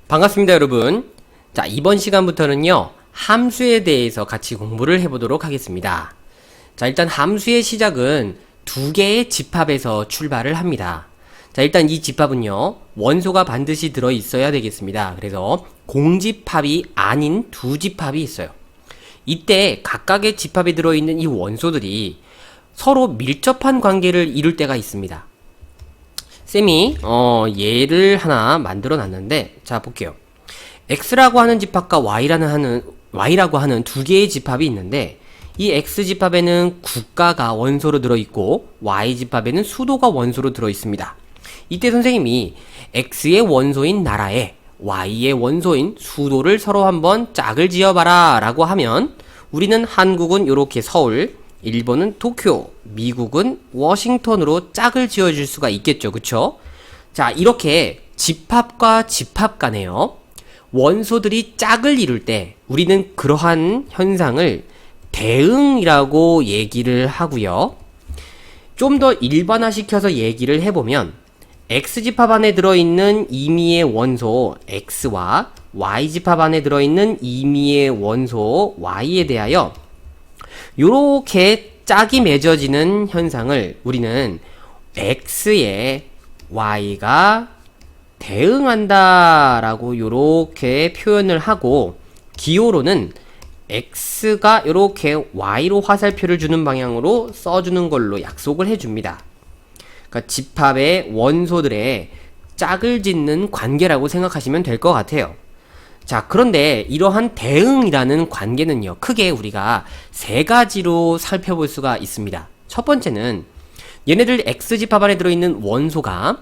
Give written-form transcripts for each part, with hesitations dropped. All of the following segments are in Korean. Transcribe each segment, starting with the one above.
반갑습니다, 여러분. 자, 이번 시간부터는요, 함수에 대해서 같이 공부를 해보도록 하겠습니다. 자, 일단 함수의 시작은 두 개의 집합에서 출발을 합니다. 자, 일단 이 집합은요, 원소가 반드시 들어있어야 되겠습니다. 그래서 공집합이 아닌 두 집합이 있어요. 이때 각각의 집합에 들어있는 이 원소들이 서로 밀접한 관계를 이룰 때가 있습니다. 쌤이 예를 하나 만들어 놨는데, 자 볼게요. x라고 하는 집합과 y라고 하는 두 개의 집합이 있는데, 이 x 집합에는 국가가 원소로 들어있고 y 집합에는 수도가 원소로 들어있습니다. 이때 선생님이 x의 원소인 나라에 y의 원소인 수도를 서로 한번 짝을 지어봐라 라고 하면, 우리는 한국은 요렇게 서울, 일본은 도쿄, 미국은 워싱턴으로 짝을 지어줄 수가 있겠죠. 그쵸? 자, 이렇게 집합과 집합 간에요, 원소들이 짝을 이룰 때 우리는 그러한 현상을 대응이라고 얘기를 하고요. 좀 더 일반화시켜서 얘기를 해보면, X집합 안에 들어있는 임의의 원소 X와 Y집합 안에 들어있는 임의의 원소 Y에 대하여 요렇게 짝이 맺어지는 현상을 우리는 X에 Y가 대응한다 라고 요렇게 표현을 하고, 기호로는 X가 요렇게 Y로 화살표를 주는 방향으로 써주는 걸로 약속을 해줍니다. 그러니까 집합의 원소들의 짝을 짓는 관계라고 생각하시면 될 것 같아요. 자, 그런데 이러한 대응이라는 관계는요, 크게 우리가 세 가지로 살펴볼 수가 있습니다. 첫 번째는 얘네들 X집합 안에 들어있는 원소가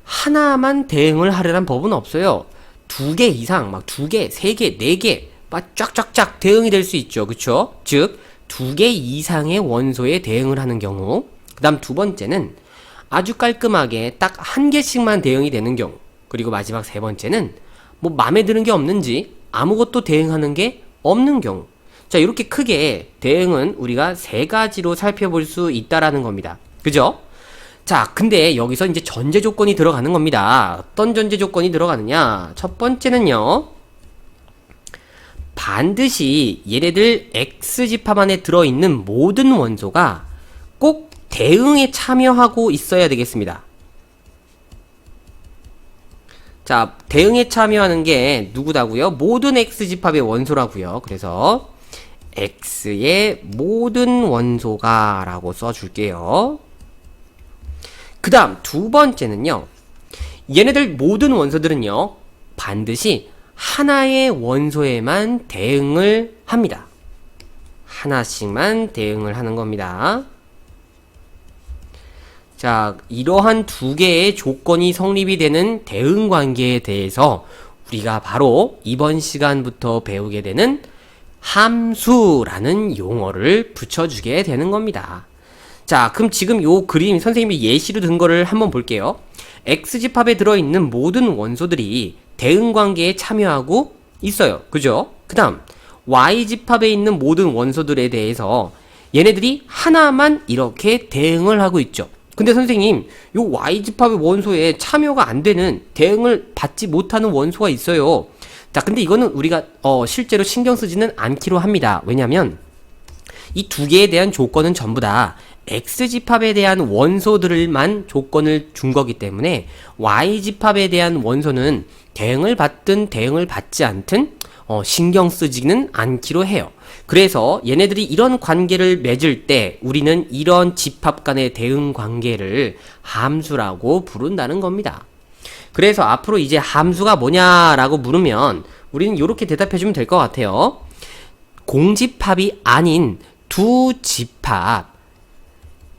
하나만 대응을 하려는 법은 없어요. 두 개 이상, 막 두 개, 세 개, 네 개, 막 쫙쫙쫙 대응이 될 수 있죠. 그쵸? 즉, 두 개 이상의 원소에 대응을 하는 경우. 그 다음 두 번째는 아주 깔끔하게 딱 한 개씩만 대응이 되는 경우. 그리고 마지막 세 번째는 뭐 맘에 드는 게 없는지 아무것도 대응하는 게 없는 경우. 자, 이렇게 크게 대응은 우리가 세 가지로 살펴볼 수 있다라는 겁니다. 그죠? 자, 근데 여기서 이제 전제 조건이 들어가는 겁니다. 어떤 전제 조건이 들어가느냐? 첫 번째는요, 반드시 얘네들 X집합 안에 들어있는 모든 원소가 꼭 대응에 참여하고 있어야 되겠습니다. 자, 대응에 참여하는 게 누구다고요? 모든 X집합의 원소라고요. 그래서 X의 모든 원소가 라고 써줄게요. 그 다음 두 번째는요, 얘네들 모든 원소들은요, 반드시 하나의 원소에만 대응을 합니다. 하나씩만 대응을 하는 겁니다. 자, 이러한 두 개의 조건이 성립이 되는 대응 관계에 대해서 우리가 바로 이번 시간부터 배우게 되는 함수라는 용어를 붙여주게 되는 겁니다. 자, 그럼 지금 요 그림 선생님이 예시로 든 거를 한번 볼게요. X집합에 들어있는 모든 원소들이 대응 관계에 참여하고 있어요. 그죠? 그 다음 Y집합에 있는 모든 원소들에 대해서 얘네들이 하나만 이렇게 대응을 하고 있죠. 근데 선생님, 요 Y집합의 원소에 참여가 안 되는, 대응을 받지 못하는 원소가 있어요. 자, 근데 이거는 우리가 실제로 신경 쓰지는 않기로 합니다. 왜냐면 이 두 개에 대한 조건은 전부 다 X집합에 대한 원소들만 조건을 준 거기 때문에 Y집합에 대한 원소는 대응을 받든 대응을 받지 않든 신경 쓰지는 않기로 해요. 그래서 얘네들이 이런 관계를 맺을 때 우리는 이런 집합 간의 대응 관계를 함수라고 부른다는 겁니다. 그래서 앞으로 이제 함수가 뭐냐라고 물으면 우리는 이렇게 대답해주면 될 것 같아요. 공집합이 아닌 두 집합,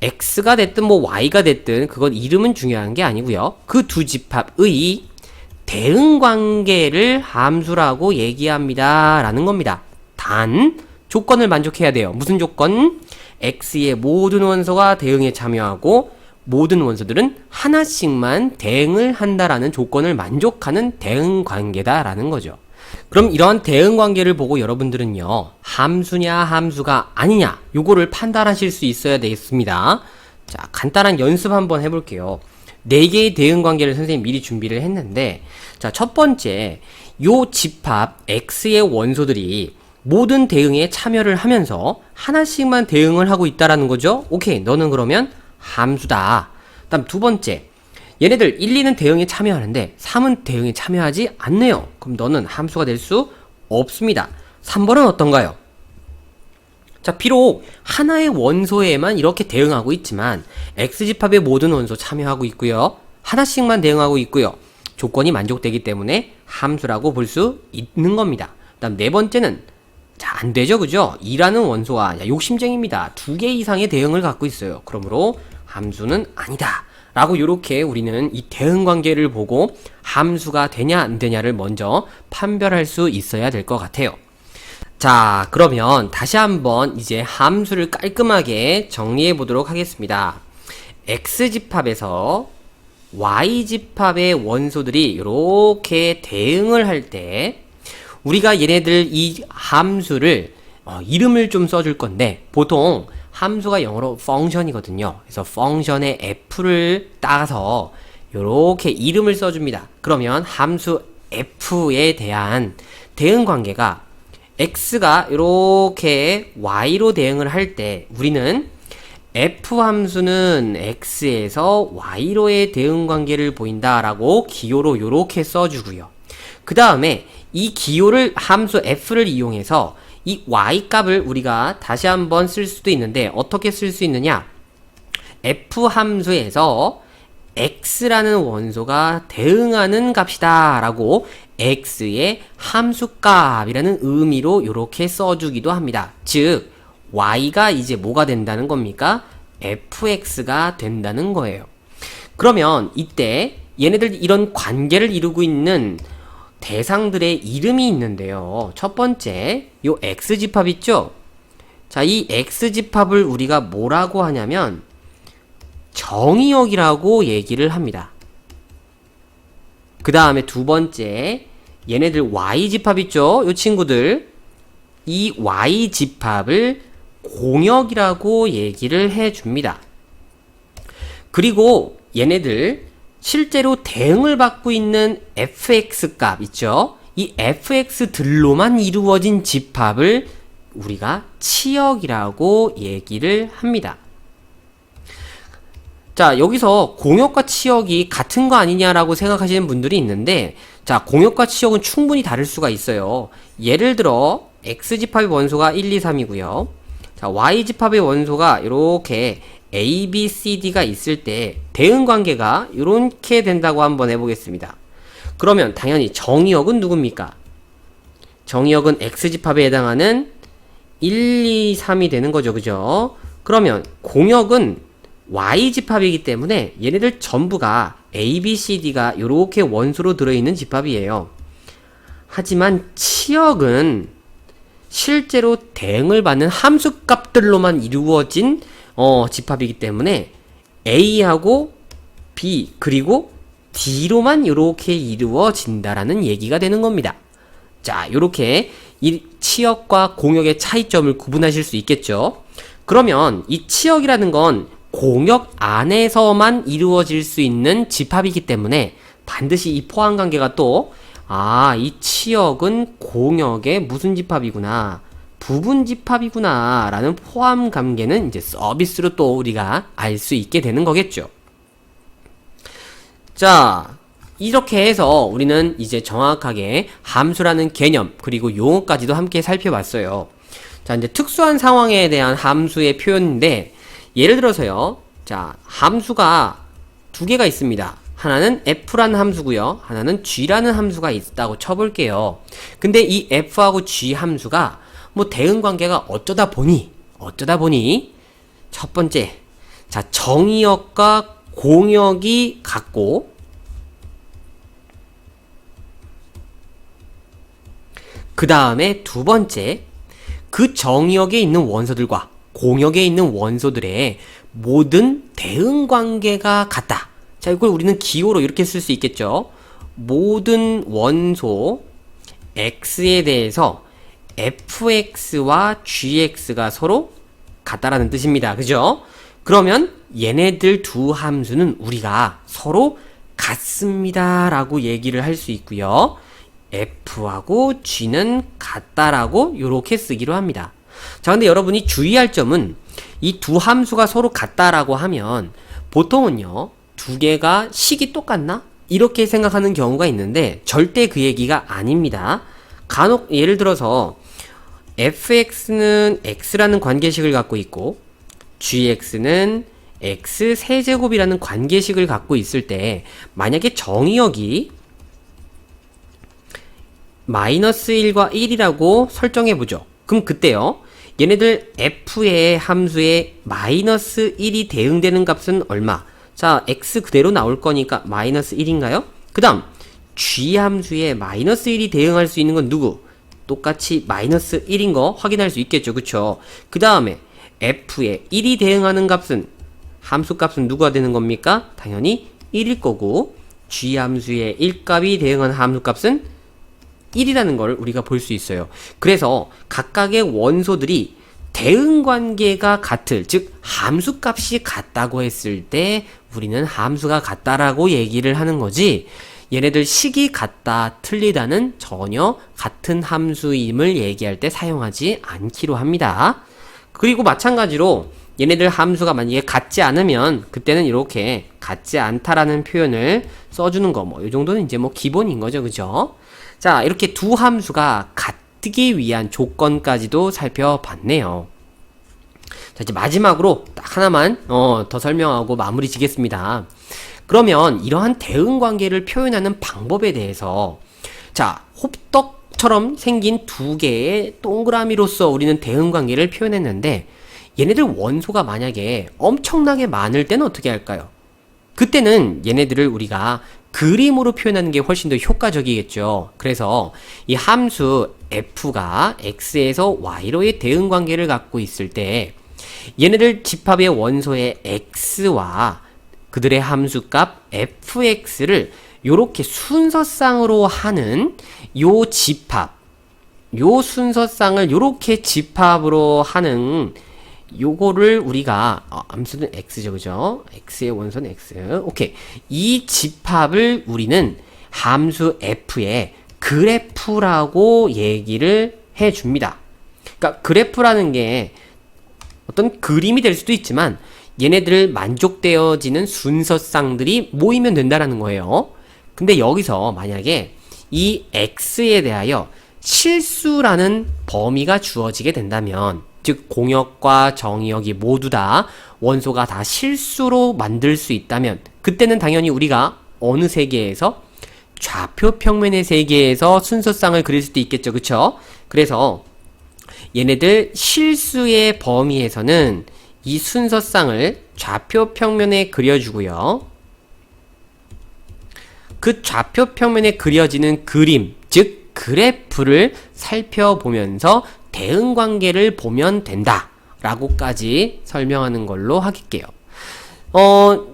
X가 됐든 뭐 Y가 됐든 그건 이름은 중요한 게 아니고요. 그 두 집합의 대응 관계를 함수라고 얘기합니다 라는 겁니다. 단 조건을 만족해야 돼요. 무슨 조건? X의 모든 원소가 대응에 참여하고 모든 원소들은 하나씩만 대응을 한다라는 조건을 만족하는 대응 관계다라는 거죠. 그럼 이러한 대응 관계를 보고 여러분들은요, 함수냐 함수가 아니냐 요거를 판단하실 수 있어야 되겠습니다. 자, 간단한 연습 한번 해볼게요. 4개의 대응 관계를 선생님이 미리 준비를 했는데, 자, 첫 번째, 요 집합 X의 원소들이 모든 대응에 참여를 하면서 하나씩만 대응을 하고 있다라는 거죠. 오케이, 너는 그러면 함수다. 다음 두 번째, 얘네들 1, 2는 대응에 참여하는데 3은 대응에 참여하지 않네요. 그럼 너는 함수가 될 수 없습니다. 3번은 어떤가요? 자, 비록 하나의 원소에만 이렇게 대응하고 있지만 X집합의 모든 원소 참여하고 있고요. 하나씩만 대응하고 있고요. 조건이 만족되기 때문에 함수라고 볼 수 있는 겁니다. 다음 네 번째는, 자, 안 되죠, 그죠? 2라는 원소가, 야, 욕심쟁입니다. 2개 이상의 대응을 갖고 있어요. 그러므로 함수는 아니다 라고 요렇게 우리는 이 대응 관계를 보고 함수가 되냐 안 되냐를 먼저 판별할 수 있어야 될 것 같아요. 자, 그러면 다시 한번 이제 함수를 깔끔하게 정리해 보도록 하겠습니다. X집합에서 Y집합의 원소들이 이렇게 대응을 할 때 우리가 얘네들 이 함수를 이름을 좀 써줄 건데, 보통 함수가 영어로 function이거든요. 그래서 function의 f를 따서 이렇게 이름을 써줍니다. 그러면 함수 f에 대한 대응 관계가 x가 이렇게 y로 대응을 할 때 우리는 f 함수는 x에서 y로의 대응 관계를 보인다라고 기호로 이렇게 써주고요. 그 다음에 이 기호를 함수 f를 이용해서 이 y 값을 우리가 다시 한번 쓸 수도 있는데, 어떻게 쓸 수 있느냐? f 함수에서 x라는 원소가 대응하는 값이다 라고 x의 함수값이라는 의미로 이렇게 써주기도 합니다. 즉 y가 이제 뭐가 된다는 겁니까? fx가 된다는 거예요. 그러면 이때 얘네들 이런 관계를 이루고 있는 대상들의 이름이 있는데요. 첫 번째, 요 X집합 있죠? 자, 이 X집합을 우리가 뭐라고 하냐면 정의역이라고 얘기를 합니다. 그 다음에 두 번째, 얘네들 Y집합 있죠? 요 친구들, 이 Y집합을 공역이라고 얘기를 해줍니다. 그리고 얘네들 실제로 대응을 받고 있는 fx 값 있죠? 이 fx들로만 이루어진 집합을 우리가 치역이라고 얘기를 합니다. 자, 여기서 공역과 치역이 같은 거 아니냐라고 생각하시는 분들이 있는데, 자, 공역과 치역은 충분히 다를 수가 있어요. 예를 들어 x집합의 원소가 1, 2, 3이고요. 자, y집합의 원소가 이렇게 A, B, C, D가 있을 때 대응 관계가 이렇게 된다고 한번 해보겠습니다. 그러면 당연히 정의역은 누굽니까? 정의역은 X집합에 해당하는 1, 2, 3이 되는 거죠, 그죠? 그러면 공역은 Y집합이기 때문에 얘네들 전부가 A, B, C, D가 이렇게 원소로 들어있는 집합이에요. 하지만 치역은 실제로 대응을 받는 함수값들로만 이루어진 집합이기 때문에 A하고 B 그리고 D로만 이렇게 이루어진다라는 얘기가 되는 겁니다. 자, 이렇게 이 치역과 공역의 차이점을 구분하실 수 있겠죠. 그러면 이 치역이라는 건 공역 안에서만 이루어질 수 있는 집합이기 때문에 반드시 이 포함관계가 또, 이 치역은 공역의 무슨 집합이구나, 부분 집합이구나 라는 포함 관계는 이제 서비스로 또 우리가 알 수 있게 되는 거겠죠. 자, 이렇게 해서 우리는 이제 정확하게 함수라는 개념 그리고 용어까지도 함께 살펴봤어요. 자, 이제 특수한 상황에 대한 함수의 표현인데, 예를 들어서요, 자, 함수가 두 개가 있습니다. 하나는 f라는 함수고요, 하나는 g라는 함수가 있다고 쳐볼게요. 근데 이 f하고 g 함수가 뭐 대응 관계가 어쩌다 보니 첫 번째, 자, 정의역과 공역이 같고, 그 다음에 두 번째, 그 정의역에 있는 원소들과 공역에 있는 원소들의 모든 대응 관계가 같다. 자, 이걸 우리는 기호로 이렇게 쓸 수 있겠죠. 모든 원소 x에 대해서 fx와 gx가 서로 같다라는 뜻입니다. 그죠? 그러면 얘네들 두 함수는 우리가 서로 같습니다 라고 얘기를 할 수 있고요. f하고 g는 같다라고 이렇게 쓰기로 합니다. 자, 근데 여러분이 주의할 점은 이 두 함수가 서로 같다라고 하면 보통은요, 두 개가 식이 똑같나? 이렇게 생각하는 경우가 있는데 절대 그 얘기가 아닙니다. 간혹 예를 들어서 fx는 x라는 관계식을 갖고 있고 gx는 x 세제곱이라는 관계식을 갖고 있을 때 만약에 정의역이 -1과 1이라고 설정해보죠. 그럼 그때요, 얘네들 f의 함수에 -1이 대응되는 값은 얼마? 자, x 그대로 나올 거니까 -1인가요? 그 다음 g 함수에 -1이 대응할 수 있는 건 누구? 똑같이 -1인 거 확인할 수 있겠죠. 그쵸? 그 다음에 f에 1이 대응하는 값은, 함수 값은 누가 되는 겁니까? 당연히 1일 거고, g 함수에 1값이 대응하는 함수 값은 1이라는 걸 우리가 볼 수 있어요. 그래서 각각의 원소들이 대응 관계가 같을, 즉 함수 값이 같다고 했을 때 우리는 함수가 같다라고 얘기를 하는 거지, 얘네들 식이 같다, 틀리다는 전혀 같은 함수임을 얘기할 때 사용하지 않기로 합니다. 그리고 마찬가지로 얘네들 함수가 만약에 같지 않으면 그때는 이렇게 같지 않다라는 표현을 써주는 거, 이 정도는 이제 기본인 거죠. 그죠? 자, 이렇게 두 함수가 같기 위한 조건까지도 살펴봤네요. 자, 이제 마지막으로 딱 하나만 더 설명하고 마무리 지겠습니다. 그러면 이러한 대응 관계를 표현하는 방법에 대해서, 자, 호떡처럼 생긴 두 개의 동그라미로서 우리는 대응 관계를 표현했는데, 얘네들 원소가 만약에 엄청나게 많을 때는 어떻게 할까요? 그때는 얘네들을 우리가 그림으로 표현하는 게 훨씬 더 효과적이겠죠. 그래서 이 함수 f가 x에서 y로의 대응 관계를 갖고 있을 때 얘네들 집합의 원소의 x와 그들의 함수값 fx를 요렇게 순서쌍으로 하는 요 집합, 요 순서쌍을 요렇게 집합으로 하는 요거를 우리가 함수는 x죠. 그죠? x의 원소는 x. 오케이. 이 집합을 우리는 함수 f의 그래프라고 얘기를 해줍니다. 그러니까 그래프라는 게 어떤 그림이 될 수도 있지만 얘네들 만족되어지는 순서쌍들이 모이면 된다라는 거예요. 근데 여기서 만약에 이 x에 대하여 실수라는 범위가 주어지게 된다면, 즉 공역과 정의역이 모두 다 원소가 다 실수로 만들 수 있다면, 그때는 당연히 우리가 어느 세계에서, 좌표 평면의 세계에서 순서쌍을 그릴 수도 있겠죠. 그쵸? 그래서 얘네들 실수의 범위에서는 이 순서쌍을 좌표 평면에 그려주고요, 그 좌표 평면에 그려지는 그림, 즉 그래프를 살펴보면서 대응 관계를 보면 된다 라고까지 설명하는 걸로 하겠게요.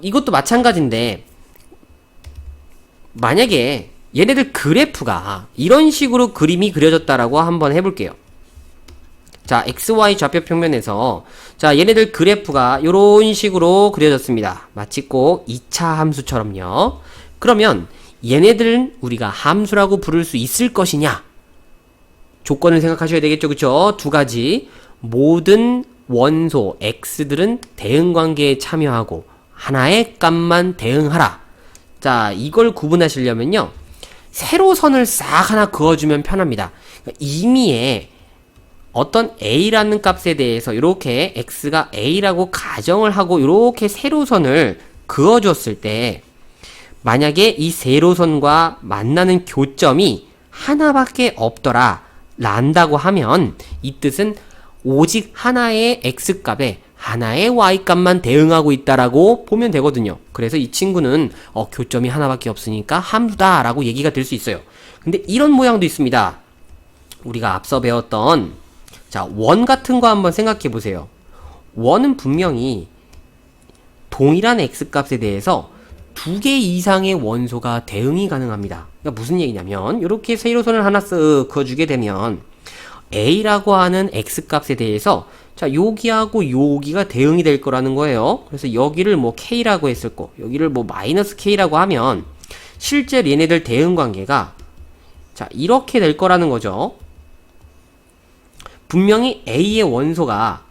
이것도 마찬가지인데, 만약에 얘네들 그래프가 이런 식으로 그림이 그려졌다라고 한번 해볼게요. 자, XY 좌표 평면에서, 자, 얘네들 그래프가 이런 식으로 그려졌습니다. 마치 꼭 2차 함수처럼요. 그러면 얘네들은 우리가 함수라고 부를 수 있을 것이냐? 조건을 생각하셔야 되겠죠. 그쵸? 두 가지. 모든 원소 x들은 대응 관계에 참여하고 하나의 값만 대응하라. 자, 이걸 구분하시려면요, 세로선을 싹 하나 그어주면 편합니다. 그러니까 임의의 어떤 a라는 값에 대해서 이렇게 x가 a라고 가정을 하고 이렇게 세로선을 그어줬을 때, 만약에 이 세로선과 만나는 교점이 하나밖에 없더라 란다고 하면 이 뜻은 오직 하나의 x값에 하나의 y값만 대응하고 있다라고 보면 되거든요. 그래서 이 친구는 교점이 하나밖에 없으니까 함수다 라고 얘기가 될 수 있어요. 근데 이런 모양도 있습니다. 우리가 앞서 배웠던, 자, 원 같은 거 한번 생각해 보세요. 원은 분명히 동일한 x값에 대해서 두 개 이상의 원소가 대응이 가능합니다. 그러니까 무슨 얘기냐면, 이렇게 세로선을 하나 쓱 그어주게 되면 a라고 하는 x값에 대해서 자, 여기하고 여기가 대응이 될 거라는 거예요. 그래서 여기를 뭐 K라고 했을 거, 여기를 뭐 마이너스 K라고 하면 실제 얘네들 대응 관계가 자, 이렇게 될 거라는 거죠. 분명히 A의 원소가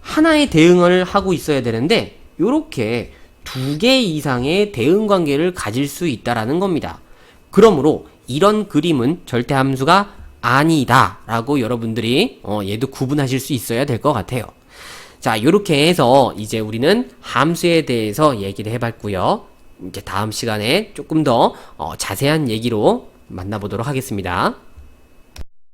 하나의 대응을 하고 있어야 되는데 요렇게 두 개 이상의 대응 관계를 가질 수 있다라는 겁니다. 그러므로 이런 그림은 절대함수가 아니다 라고 여러분들이 얘도 구분하실 수 있어야 될 것 같아요. 자, 요렇게 해서 이제 우리는 함수에 대해서 얘기를 해봤고요. 이제 다음 시간에 조금 더 자세한 얘기로 만나보도록 하겠습니다.